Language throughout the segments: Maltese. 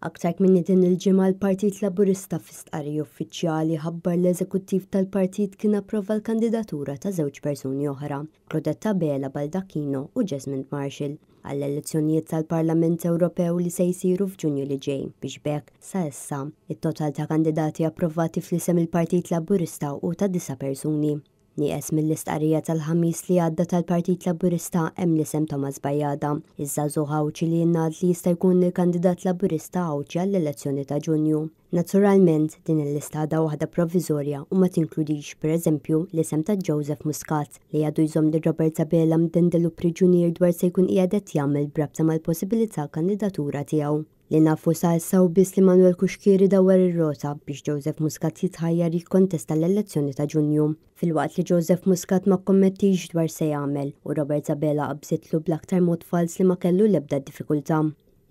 Aktar minn din il-ġimgħa l-Partit Laburista fi stqarrija uffiċjali ħabbar l-eżekuttiv tal-partit kien approva l-kandidatura ta' żewġ persuni oħra, Clodetta Bela Baldacchino u Jesmond Marshall, għall-elezzjonijiet tal-Parlament Ewropew li se jsiru f'Ġunju li ġej biex bekk sa issa it-total ta' kandidati approvati fl-isem il-Partit Laburista u ta' 9 persuni. Nieqes mill-istqarrija tal-ħamis li għadda tal-Partit Laburista hemm l-isem Thomas Bajada, iż-żagħżugħ Awċi li jingħad li jista' jkun il-kandidat Laburista Awċi għall-elezzjoni ta' Ġunju. Naturalment, din il-lista għadha waħda provviżorja u ma tinkludix pereżempju l-isem ta' Joseph Muscat li għadu jżomm lil Robert Sabella mdendelu priġunier dwar se jkun qiegħed qed jagħmel brabta mal-possibilità kandidatura tiegħu. Li nafu sa issa u biss li Manuel Kuxkieri dawar ir-rota biex Joseph Muscat jitħajjar jikkontesta l-elezzjoni ta' Ġunju. Fil-waqt li Joseph Muscat ma kommettix dwar se jagħmel u Robert Sabella qabżitlu bl-aktar mod fals li ma kellu l-ebda diffikultà.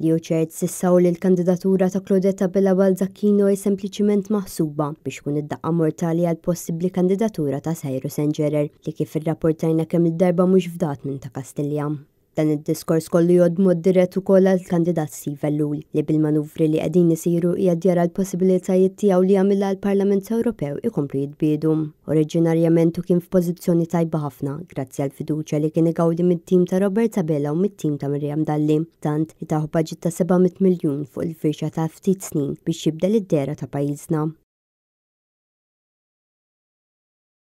Li hu ċert sissaw li l-kandidatura ta' Clodetta Bela Baldacchino hi sempliċiment maħsuba biex tkun id-daqqa mortali għal possibbli kandidatura ta' Sajru Senġerer li kif irrapportajna kemm il-darba mhux fdat minn ta' Kastilja. Dan id-diskors kollu jgħod mod dirett ukoll għall-kandidat Steve Ellul li bil-manuvri li qegħdin isiru qiegħed jara l-possibilitajiet tiegħu li jagħmilha l-Parlament Ewropew ikomplu jitbiedu. Oriġinarjament kien f'pożizzjoni tajba ħafna grazzi għall fiduċja li kien igawdi mit-tim ta' Robert Sabella u mit-tim ta' Miriam Dalli, tant li taħu baġit ta' 700 miljun fuq il-firxa ta' ftit snin biex jibdel id-dera ta' pajjiżna.